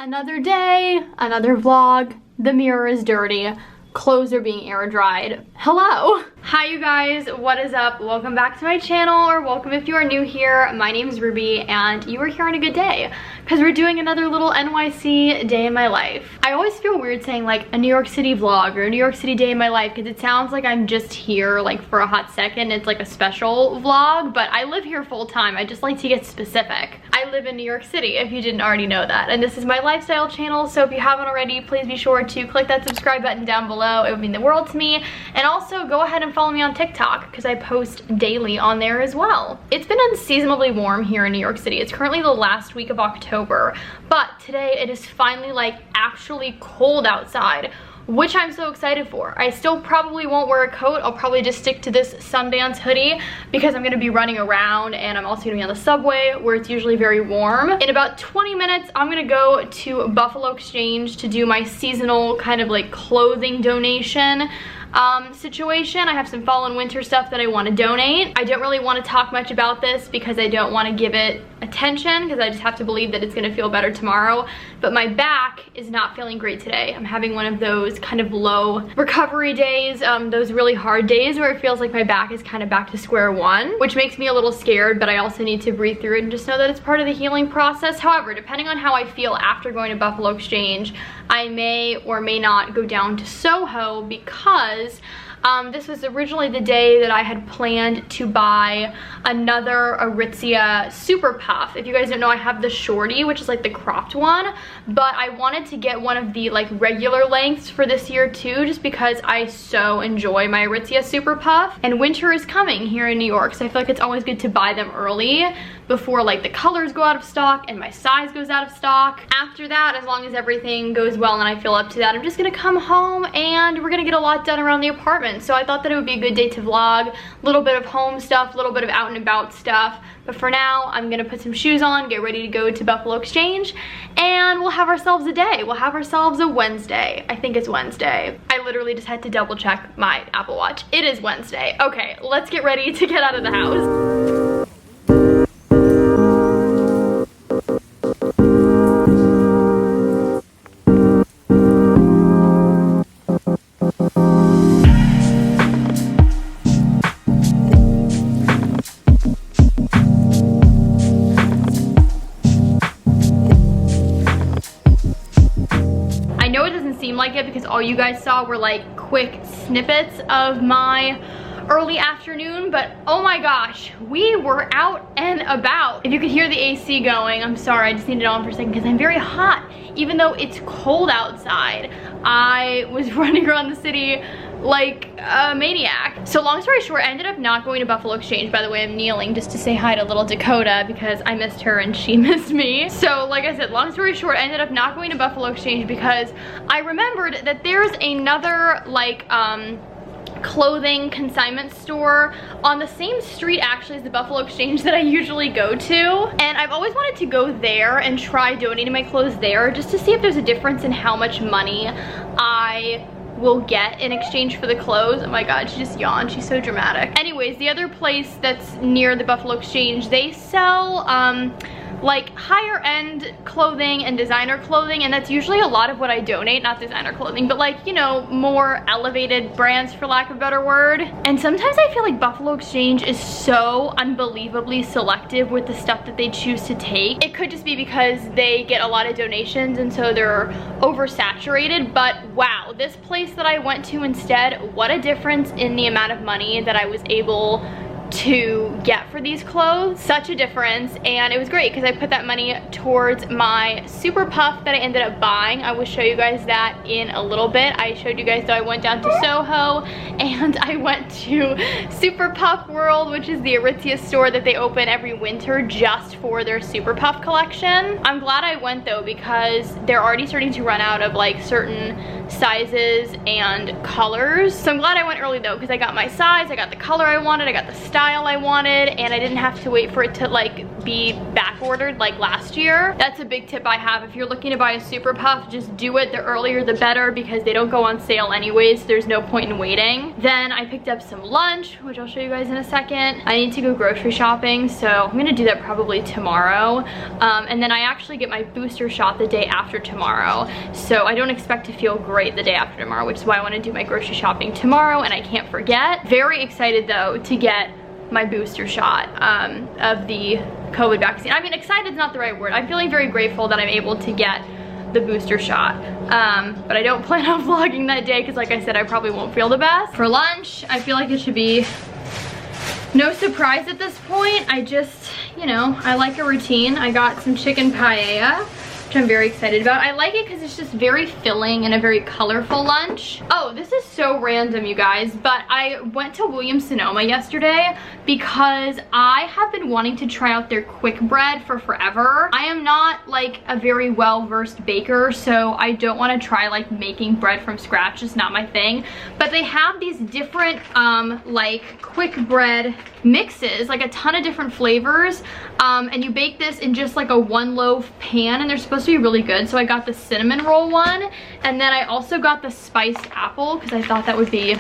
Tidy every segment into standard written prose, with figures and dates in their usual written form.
Another day, another vlog. The mirror is dirty. Clothes are being air dried. Hello! Hi you guys, what is up? Welcome back to my channel, or welcome if you are new here. My name is Ruby and you are here on a good day because we're doing another little NYC day in my life. I always feel weird saying like a New York City vlog or a New York City day in my life because it sounds like I'm just here like for a hot second. It's like a special vlog, but I live here full time. I just like to get specific. I live in New York City if you didn't already know that, and this is my lifestyle channel, so if you haven't already, please be sure to click that subscribe button down below. It would mean the world to me. And also go ahead and follow me on TikTok because I post daily on there as well. It's been unseasonably warm here in New York City. It's currently the last week of October, but today it is finally like actually cold outside, which I'm so excited for. I still probably won't wear a coat. I'll probably just stick to this Sundance hoodie because I'm gonna be running around, and I'm also gonna be on the subway where it's usually very warm. In about 20 minutes, I'm gonna go to Buffalo Exchange to do my seasonal kind of like clothing donation situation. I have some fall and winter stuff that I want to donate. I don't really want to talk much about this because I don't want to give it attention because I just have to believe that it's going to feel better tomorrow. But my back is not feeling great today. I'm having one of those kind of low recovery days, those really hard days where it feels like my back is kind of back to square one, which makes me a little scared, but I also need to breathe through it and just know that it's part of the healing process. However, depending on how I feel after going to Buffalo Exchange, I may or may not go down to Soho because this was originally the day that I had planned to buy another Aritzia Super Puff. If you guys don't know, I have the shorty, which is like the cropped one, but I wanted to get one of the like regular lengths for this year too, just because I so enjoy my Aritzia Super Puff. And winter is coming here in New York, so I feel like it's always good to buy them early before like the colors go out of stock and my size goes out of stock. After that, as long as everything goes well and I feel up to that, I'm just gonna come home and we're gonna get a lot done around the apartment. So I thought that it would be a good day to vlog, a little bit of home stuff, a little bit of out and about stuff. But for now, I'm gonna put some shoes on, get ready to go to Buffalo Exchange, and we'll have ourselves a day. We'll have ourselves a Wednesday. I think it's Wednesday. I literally just had to double check my Apple Watch. It is Wednesday. Okay, let's get ready to get out of the house. Like it because all you guys saw were like quick snippets of my early afternoon, but oh my gosh, we were out and about. If you could hear the AC going, I'm sorry, I just need it on for a second because I'm very hot. Even though it's cold outside, I was running around the city like a maniac. So long story short, I ended up not going to Buffalo Exchange. By the way, I'm kneeling just to say hi to little Dakota because I missed her and she missed me. So like I said, long story short, I ended up not going to Buffalo Exchange because I remembered that there's another like clothing consignment store on the same street actually as the Buffalo Exchange that I usually go to, and I've always wanted to go there and try donating my clothes there just to see if there's a difference in how much money I will get in exchange for the clothes. Oh my god, she just yawned, she's so dramatic. Anyways, the other place that's near the Buffalo Exchange, they sell like higher end clothing and designer clothing, and that's usually a lot of what I donate. Not designer clothing, but like, you know, more elevated brands for lack of a better word. And sometimes I feel like Buffalo Exchange is so unbelievably selective with the stuff that they choose to take. It could just be because they get a lot of donations and so they're oversaturated, but wow, this place that I went to instead, what a difference in the amount of money that I was able to get for these clothes. Such a difference, and it was great because I put that money towards my Super Puff that I ended up buying. I will show you guys that in a little bit. I showed you guys that I went down to Soho and I went to Super Puff World, which is the Aritzia store that they open every winter just for their Super Puff collection. I'm glad I went though because they're already starting to run out of like certain sizes and colors. So I'm glad I went early though because I got my size, I got the color I wanted, I got the style I wanted, and I didn't have to wait for it to like be back ordered like last year. That's a big tip I have. If you're looking to buy a super puff, just do it the earlier the better because they don't go on sale anyways. There's no point in waiting. Then I picked up some lunch, which I'll show you guys in a second. I need to go grocery shopping, so I'm gonna do that probably tomorrow. And then I actually get my booster shot the day after tomorrow. So I don't expect to feel great the day after tomorrow, which is why I wanna do my grocery shopping tomorrow and I can't forget. Very excited though to get my booster shot of the COVID vaccine. I mean, excited is not the right word. I'm feeling very grateful that I'm able to get the booster shot. But I don't plan on vlogging that day because like I said, I probably won't feel the best. For lunch, I feel like it should be no surprise at this point. I just, you know, I like a routine. I got some chicken paella, which I'm very excited about. I like it because it's just very filling and a very colorful lunch. Oh, this is so random, you guys, but I went to Williams-Sonoma yesterday because I have been wanting to try out their quick bread for forever. I am not like a very well-versed baker, so I don't want to try like making bread from scratch. It's not my thing. But they have these different like quick bread mixes, like a ton of different flavors, and you bake this in just like a 1 loaf pan, and they're supposed to be really good. So I got the cinnamon roll one, and then I also got the spiced apple because I thought that would be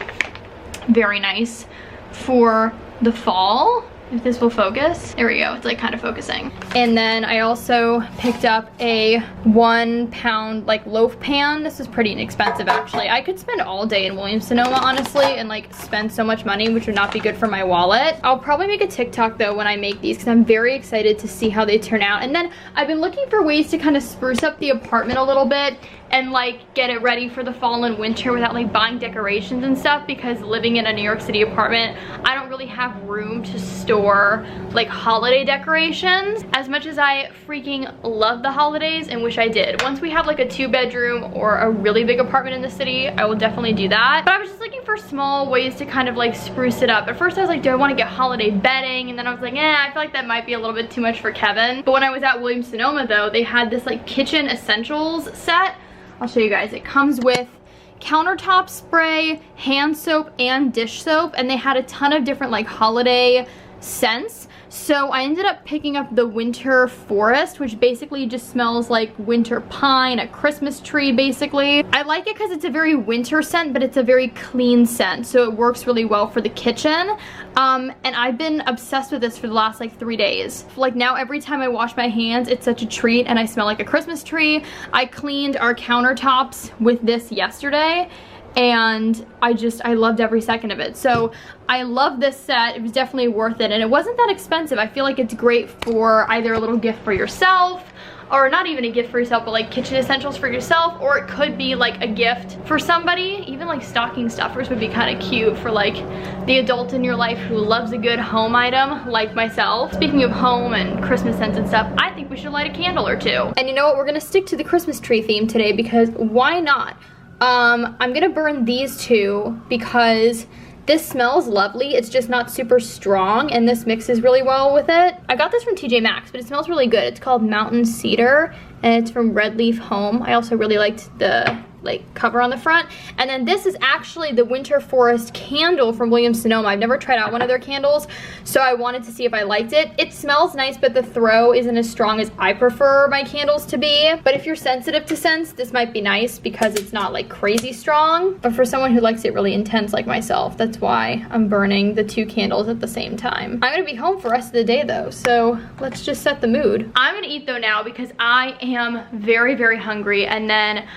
very nice for the fall. If this will focus. There we go, it's like kind of focusing. And then I also picked up a 1 pound like loaf pan. This is pretty inexpensive actually. I could spend all day in Williams-Sonoma honestly and like spend so much money, which would not be good for my wallet. I'll probably make a TikTok though when I make these because I'm very excited to see how they turn out. And then I've been looking for ways to kind of spruce up the apartment a little bit and like get it ready for the fall and winter without like buying decorations and stuff, because living in a New York City apartment, I don't really have room to store like holiday decorations. As much as I freaking love the holidays and wish I did. Once we have like a 2-bedroom or a really big apartment in the city, I will definitely do that. But I was just looking for small ways to kind of like spruce it up. At first I was like, do I want to get holiday bedding? And then I was like, I feel like that might be a little bit too much for Kevin. But when I was at Williams-Sonoma though, they had this like kitchen essentials set. I'll show you guys. It comes with countertop spray, hand soap, and dish soap, and they had a ton of different like holiday scents. So I ended up picking up the Winter Forest, which basically just smells like winter pine, a Christmas tree basically. I like it because it's a very winter scent, but it's a very clean scent, so it works really well for the kitchen. And I've been obsessed with this for the last like 3 days. Like now every time I wash my hands, it's such a treat and I smell like a Christmas tree. I cleaned our countertops with this yesterday, and I loved every second of it. So I love this set. It was definitely worth it, and it wasn't that expensive. I feel like it's great for either a little gift for yourself, or not even a gift for yourself, but like kitchen essentials for yourself, or it could be like a gift for somebody. Even like stocking stuffers would be kind of cute for like the adult in your life who loves a good home item like myself. Speaking of home and Christmas scents and stuff, I think we should light a candle or two. And you know what, we're gonna stick to the Christmas tree theme today because why not? I'm gonna burn these two because this smells lovely. It's just not super strong, and this mixes really well with it. I got this from TJ Maxx, but it smells really good. It's called Mountain Cedar, and it's from Red Leaf Home. I also really liked the like cover on the front. And then this is actually the Winter Forest candle from Williams-Sonoma. I've never tried out one of their candles, so I wanted to see if I liked it. It smells nice, but the throw isn't as strong as I prefer my candles to be. But if you're sensitive to scents, this might be nice because it's not like crazy strong. But for someone who likes it really intense like myself, that's why I'm burning the 2 candles at the same time. I'm gonna be home for the rest of the day though, so let's just set the mood. I'm gonna eat though now because I am very, very hungry, and then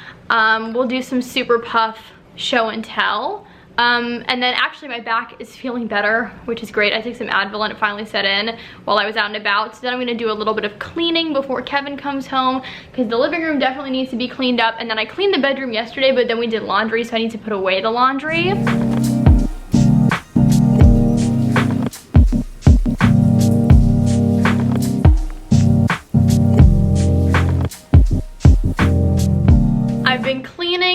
we'll do some super puff show and tell. And then actually my back is feeling better, which is great. I took some Advil and it finally set in while I was out and about. So then I'm gonna do a little bit of cleaning before Kevin comes home, because the living room definitely needs to be cleaned up. And then I cleaned the bedroom yesterday, but then we did laundry, so I need to put away the laundry.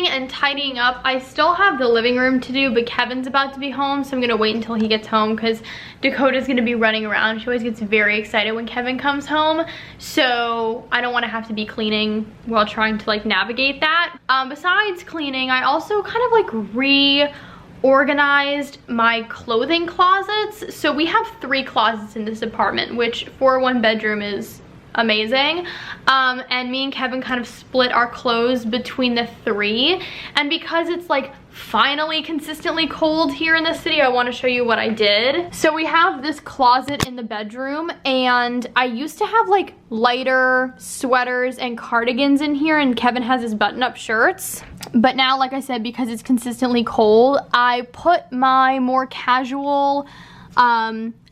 And tidying up. I still have the living room to do, but Kevin's about to be home, so I'm gonna wait until he gets home because Dakota's gonna be running around. She always gets very excited when Kevin comes home, so I don't want to have to be cleaning while trying to like navigate that. Besides cleaning, I also kind of like organized my clothing closets. So we have 3 closets in this apartment, which for a 1-bedroom is amazing. And me and Kevin kind of split our clothes between the 3. And because it's like finally consistently cold here in the city, I want to show you what I did. So we have this closet in the bedroom, and I used to have like lighter sweaters and cardigans in here, and Kevin has his button-up shirts. But now, like I said, because it's consistently cold, I put my more casual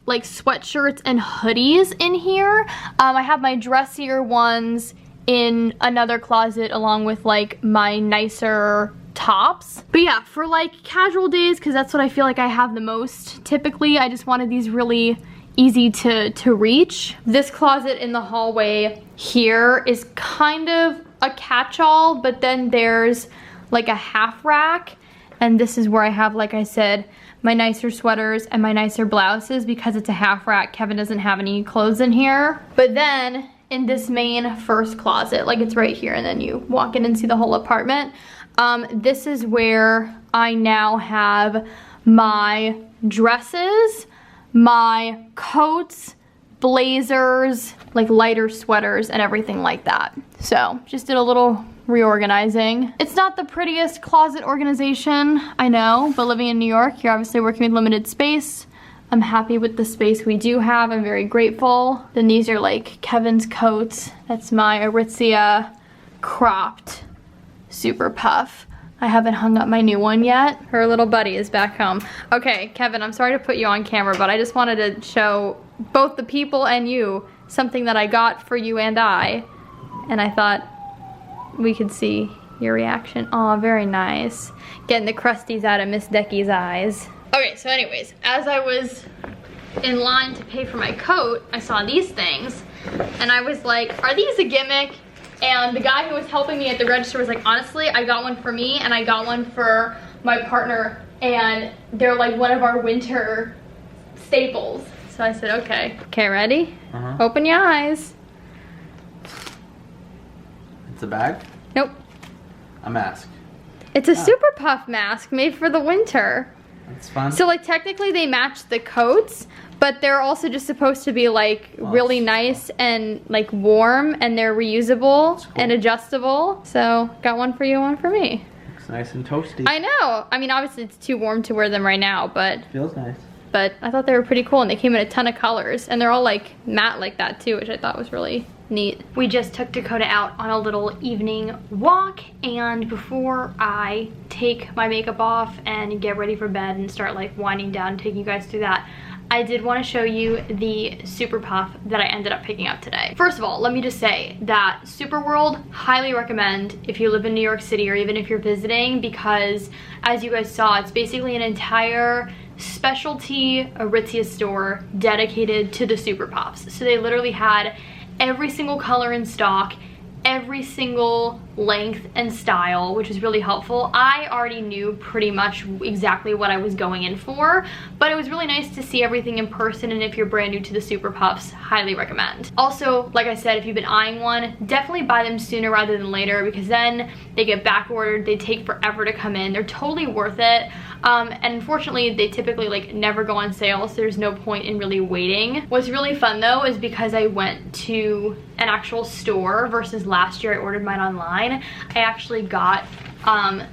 like sweatshirts and hoodies in here. I have my dressier ones in another closet along with like my nicer tops. But yeah, for like casual days, because that's what I feel like I have the most typically, I just wanted these really easy to reach. This closet in the hallway here is kind of a catch-all, but then there's like a half rack, and this is where I have, like I said, my nicer sweaters and my nicer blouses. Because it's a half rack, Kevin doesn't have any clothes in here. But then in this main first closet, like it's right here and then you walk in and see the whole apartment, this is where I now have my dresses, my coats, blazers, like lighter sweaters and everything like that. So just did a little reorganizing. It's not the prettiest closet organization, I know, but living in New York, you're obviously working with limited space. I'm happy with the space we do have. I'm very grateful. Then these are like Kevin's coats. That's my Aritzia cropped super puff. I haven't hung up my new one yet. Her little buddy is back home. Okay, Kevin, I'm sorry to put you on camera, but I just wanted to show both the people and you something that I got for you and I thought we could see your reaction. Aw, very nice. Getting the crusties out of Miss Decky's eyes. Okay, so anyways, as I was in line to pay for my coat, I saw these things, and I was like, are these a gimmick? And the guy who was helping me at the register was like, honestly, I got one for me, and I got one for my partner, and they're like one of our winter staples. So I said, okay. Okay, ready? Open your eyes. It's a bag? Nope. A mask. It's a super puff mask made for the winter. That's fun. So like technically they match the coats, but they're also just supposed to be like really nice and like warm, and they're reusable and adjustable. So got one for you, one for me. Looks nice and toasty. I know. I mean, obviously it's too warm to wear them right now, but feels nice. But I thought they were pretty cool, and they came in a ton of colors, and they're all like matte like that too, which I thought was really neat. We just took Dakota out on a little evening walk, and before I take my makeup off and get ready for bed and start like winding down, taking you guys through that, I did want to show you the Super Puff that I ended up picking up today. First of all, let me just say that Super World, highly recommend if you live in New York City or even if you're visiting, because as you guys saw, it's basically an entire specialty Aritzia store dedicated to the Super Puffs. So they literally had every single color in stock, every single length and style, which is really helpful. I already knew pretty much exactly what I was going in for, but it was really nice to see everything in person, and if you're brand new to the Super Puffs, highly recommend. Also, like I said, if you've been eyeing one, definitely buy them sooner rather than later, because then they get back ordered, they take forever to come in. They're totally worth it. And unfortunately, they typically like never go on sale, so there's no point in really waiting. What's really fun though is because I went to an actual store versus last year I ordered mine online, I actually got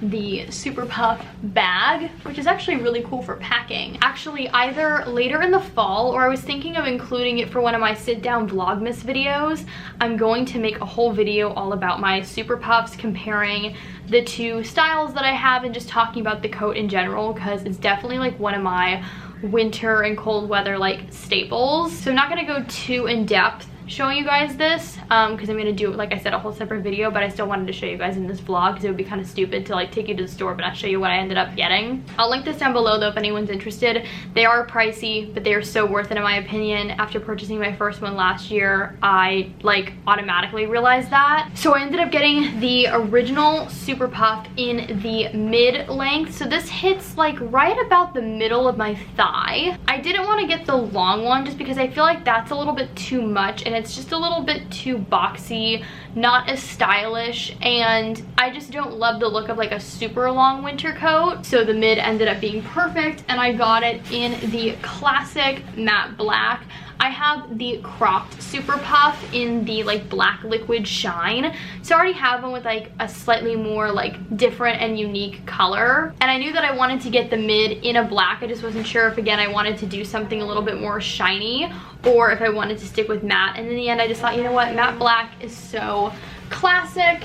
the Super Puff bag, which is actually really cool for packing. Actually, either later in the fall, or I was thinking of including it for one of my sit-down Vlogmas videos. I'm going to make a whole video all about my Super Puffs, comparing the two styles that I have and just talking about the coat in general, because it's definitely like one of my winter and cold weather like staples. So I'm not gonna go too in depth showing you guys this because I'm gonna do, like I said, a whole separate video, but I still wanted to show you guys in this vlog because it would be kind of stupid to like take you to the store but not show you what I ended up getting. I'll link this down below though if anyone's interested. They are pricey, but they are so worth it in my opinion. After purchasing my first one last year, I like automatically realized that. So I ended up getting the original Super Puff in the mid length, so this hits like right about the middle of my thigh. I didn't want to get the long one just because I feel like that's a little bit too much, and it's just a little bit too boxy, not as stylish, and I just don't love the look of like a super long winter coat. So the mid ended up being perfect, and I got it in the classic matte black. I have the cropped super puff in the like black liquid shine, so I already have one with like a slightly more like different and unique color, and I knew that I wanted to get the mid in a black. I just wasn't sure if again I wanted to do something a little bit more shiny or if I wanted to stick with matte, and in the end I just thought, you know what, matte black is so classic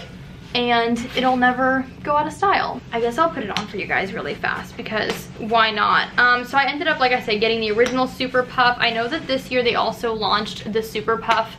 and it'll never go out of style. I guess I'll put it on for you guys really fast because why not? So I ended up, like I said, getting the original Super Puff. I know that this year they also launched the Super Puff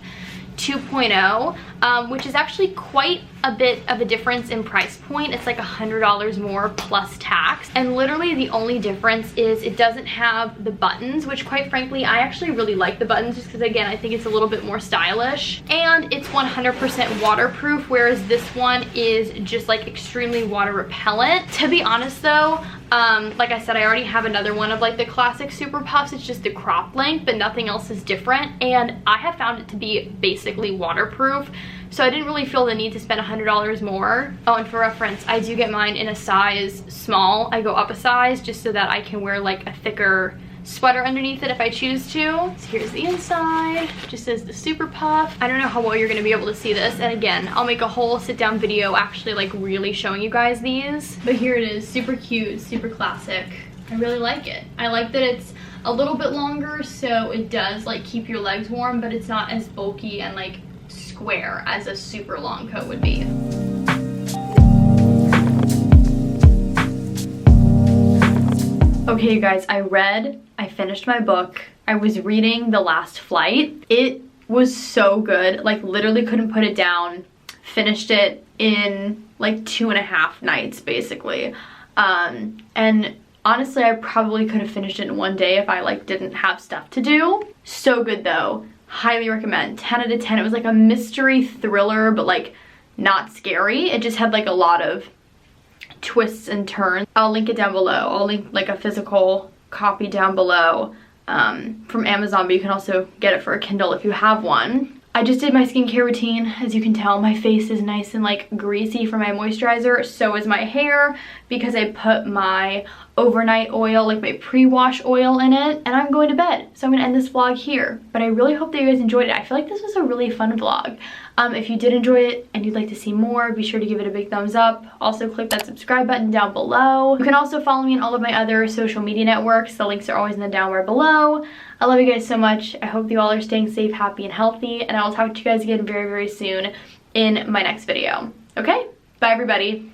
2.0, which is actually quite a bit of a difference in price point. It's like $100 more plus tax, and literally the only difference is it doesn't have the buttons, which quite frankly I actually really like the buttons just because again I think it's a little bit more stylish, and it's 100% waterproof, whereas this one is just like extremely water repellent. To be honest though, like I said, I already have another one of like the classic Super Puffs. It's just the crop length, but nothing else is different, and I have found it to be basically waterproof, so I didn't really feel the need to spend $100 more. Oh, and for reference, I do get mine in a size small. I go up a size just so that I can wear like a thicker sweater underneath it if I choose to. So here's the inside, just says the Super Puff. I don't know how well you're gonna be able to see this, and again, I'll make a whole sit down video actually like really showing you guys these. But here it is, super cute, super classic. I really like it. I like that it's a little bit longer, so it does like keep your legs warm, but it's not as bulky and like square as a super long coat would be. Okay, you guys, I finished my book. I was reading The Last Flight. It was so good, like literally couldn't put it down. Finished it in like 2.5 nights basically. And honestly, I probably could have finished it in one day if I like didn't have stuff to do. So good though, highly recommend, 10 out of 10. It was like a mystery thriller, but like not scary. It just had like a lot of twists and turns. I'll link it down below. I'll link like a physical copy down below from Amazon, but you can also get it for a Kindle if you have one. I just did my skincare routine. As you can tell, my face is nice and like greasy from my moisturizer. So is my hair because I put my overnight oil, like my pre-wash oil in it, and I'm going to bed. So I'm gonna end this vlog here, but I really hope that you guys enjoyed it. I feel like this was a really fun vlog. If you did enjoy it and you'd like to see more, be sure to give it a big thumbs up. Also click that subscribe button down below. You can also follow me on all of my other social media networks. The links are always in the down bar below. I love you guys so much. I hope you all are staying safe, happy, and healthy, and I will talk to you guys again very, very soon in my next video. Okay? Bye, everybody.